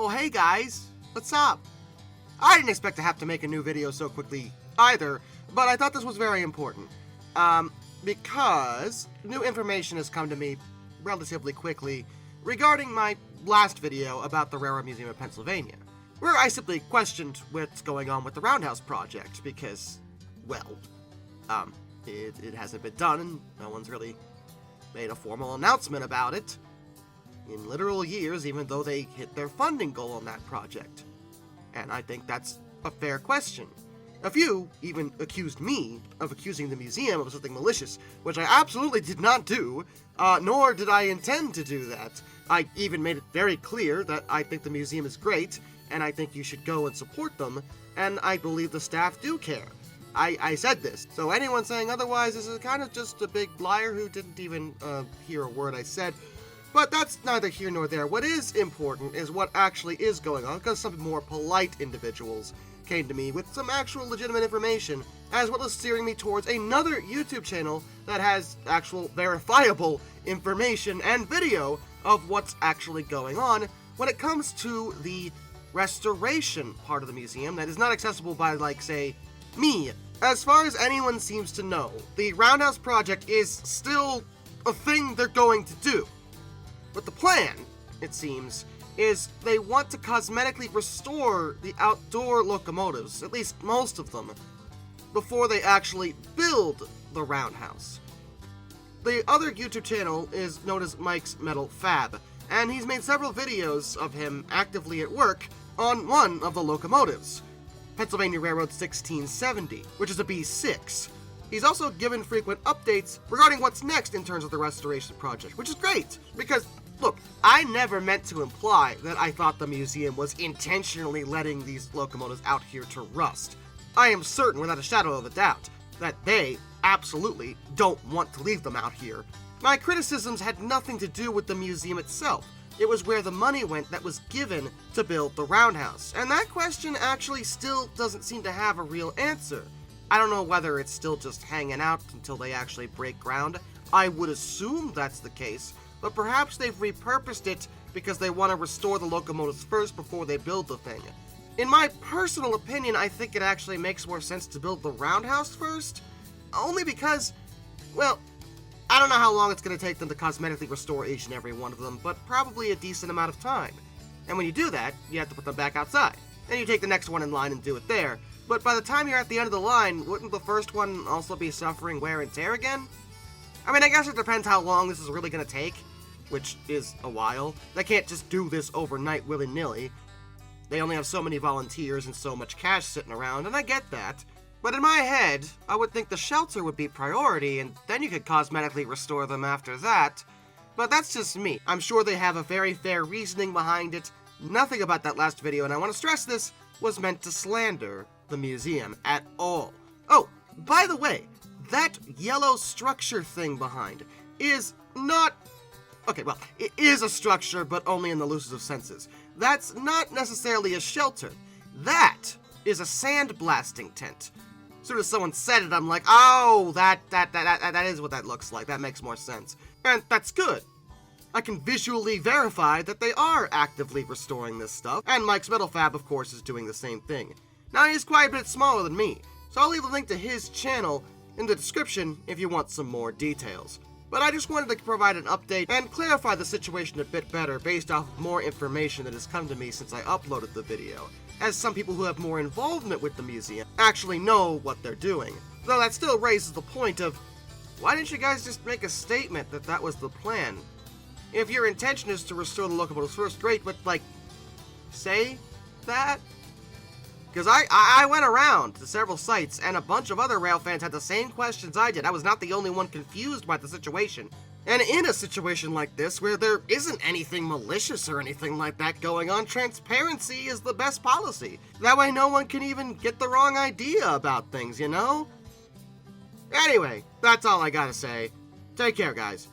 Oh hey guys, what's up? I didn't expect to have to make a new video so quickly either, but I thought this was very important. Because new information has come to me relatively quickly regarding my last video about the Railroad Museum of Pennsylvania, where I simply questioned what's going on with the Roundhouse Project because, well, it hasn't been done and no one's really made a formal announcement about it in literal years, even though they hit their funding goal on that project. And I think that's a fair question. A few even accused me of accusing the museum of something malicious, which I absolutely did not do, nor did I intend to do that. I even made it very clear that I think the museum is great, and I think you should go and support them, and I believe the staff do care. I said this, so anyone saying otherwise is kind of just a big liar who didn't even hear a word I said. But that's neither here nor there. What is important is what actually is going on, because some more polite individuals came to me with some actual legitimate information, as well as steering me towards another YouTube channel that has actual verifiable information and video of what's actually going on when it comes to the restoration part of the museum that is not accessible by, like, say, me. As far as anyone seems to know, the Roundhouse Project is still a thing they're going to do. But the plan, it seems, is they want to cosmetically restore the outdoor locomotives, at least most of them, before they actually build the roundhouse. The other YouTube channel is known as Mike's Metal Fab, and he's made several videos of him actively at work on one of the locomotives, Pennsylvania Railroad 1670, which is a B6. He's also given frequent updates regarding what's next in terms of the restoration project, which is great, because, look, I never meant to imply that I thought the museum was intentionally letting these locomotives out here to rust. I am certain, without a shadow of a doubt, that they absolutely don't want to leave them out here. My criticisms had nothing to do with the museum itself. It was where the money went that was given to build the roundhouse, and that question actually still doesn't seem to have a real answer. I don't know whether it's still just hanging out until they actually break ground. I would assume that's the case, but perhaps they've repurposed it because they want to restore the locomotives first before they build the thing. In my personal opinion, I think it actually makes more sense to build the roundhouse first, only because, well, I don't know how long it's going to take them to cosmetically restore each and every one of them, but probably a decent amount of time. And when you do that, you have to put them back outside. Then you take the next one in line and do it there. But by the time you're at the end of the line, wouldn't the first one also be suffering wear and tear again? I mean, I guess it depends how long this is really going to take, which is a while. They can't just do this overnight willy-nilly. They only have so many volunteers and so much cash sitting around, and I get that. But in my head, I would think the shelter would be priority, and then you could cosmetically restore them after that. But that's just me. I'm sure they have a very fair reasoning behind it. Nothing about that last video, and I want to stress this, was meant to slander the museum at all. Oh, by the way, that yellow structure thing behind is not... Okay, well, it is a structure, but only in the loosest of senses. That's not necessarily a shelter. That is a sandblasting tent. As soon as someone said it, I'm like, oh, that is what that looks like. That makes more sense. And that's good. I can visually verify that they are actively restoring this stuff, and Mike's Metal Fab, of course, is doing the same thing. Now, he's quite a bit smaller than me, so I'll leave a link to his channel in the description if you want some more details. But I just wanted to provide an update and clarify the situation a bit better based off of more information that has come to me since I uploaded the video, as some people who have more involvement with the museum actually know what they're doing. Though that still raises the point of, why didn't you guys just make a statement that that was the plan? If your intention is to restore the locomotives first, great, but, like, say that? Because I went around to several sites, and a bunch of other rail fans had the same questions I did. I was not the only one confused by the situation. And in a situation like this, where there isn't anything malicious or anything like that going on, transparency is the best policy. That way no one can even get the wrong idea about things, you know? Anyway, that's all I gotta say. Take care, guys.